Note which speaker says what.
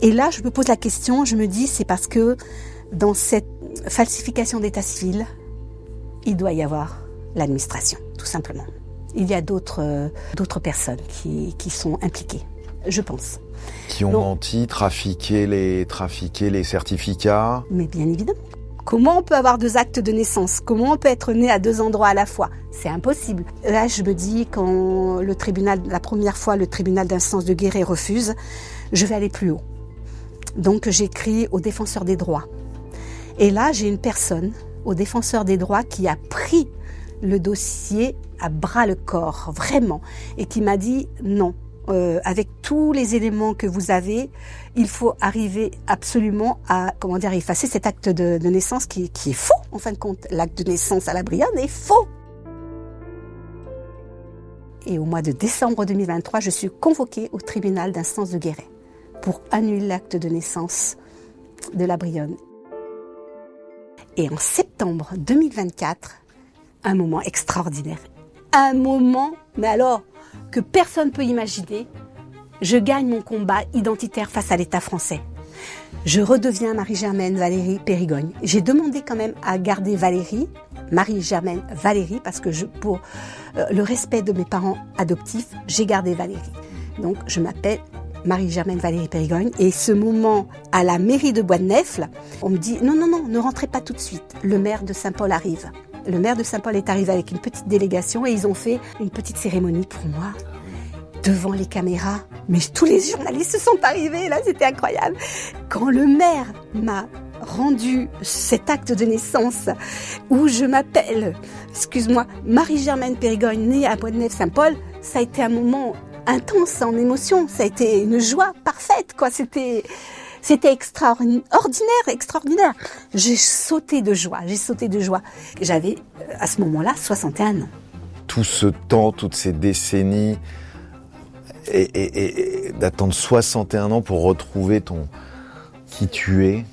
Speaker 1: Et là, je me pose la question, je me dis, c'est parce que dans cette falsification d'état civil, il doit y avoir l'administration, tout simplement. Il y a d'autres personnes qui sont impliquées, je pense.
Speaker 2: Qui ont menti, trafiqué les certificats.
Speaker 1: Mais bien évidemment. Comment on peut avoir 2 actes de naissance? Comment on peut être né à 2 endroits à la fois? C'est impossible. Là, je me dis, quand la première fois, le tribunal d'instance de Guéret refuse, je vais aller plus haut. Donc, j'écris au défenseur des droits. Et là, j'ai une personne, au défenseur des droits, qui a pris le dossier à bras le corps, vraiment, et qui m'a dit non. Avec tous les éléments que vous avez, il faut arriver absolument à effacer cet acte de naissance qui est faux, en fin de compte. L'acte de naissance à la Brionne est faux. Et au mois de décembre 2023, je suis convoquée au tribunal d'instance de Guéret pour annuler l'acte de naissance de la Brionne. Et en septembre 2024, un moment extraordinaire. Un moment, mais alors, que personne ne peut imaginer, je gagne mon combat identitaire face à l'État français. Je redeviens Marie-Germaine Valérie Périgogne. J'ai demandé quand même à garder Marie-Germaine Valérie, parce que pour le respect de mes parents adoptifs, j'ai gardé Valérie. Donc, je m'appelle Marie-Germaine Valérie Périgogne. Et ce moment, à la mairie de Bois-de-Nèfles, on me dit « Non, ne rentrez pas tout de suite. Le maire de Saint-Paul arrive. » Le maire de Saint-Paul est arrivé avec une petite délégation et ils ont fait une petite cérémonie pour moi, devant les caméras. Mais tous les journalistes se sont arrivés, là, c'était incroyable. Quand le maire m'a rendu cet acte de naissance où je m'appelle, Marie-Germaine Périgogne, née à Bois-de-Nèfles-Saint-Paul, ça a été un moment intense en émotion. Ça a été une joie parfaite, quoi. C'était extraordinaire. J'ai sauté de joie. J'avais, à ce moment-là, 61 ans.
Speaker 2: Tout ce temps, toutes ces décennies, et d'attendre 61 ans pour retrouver qui tu es.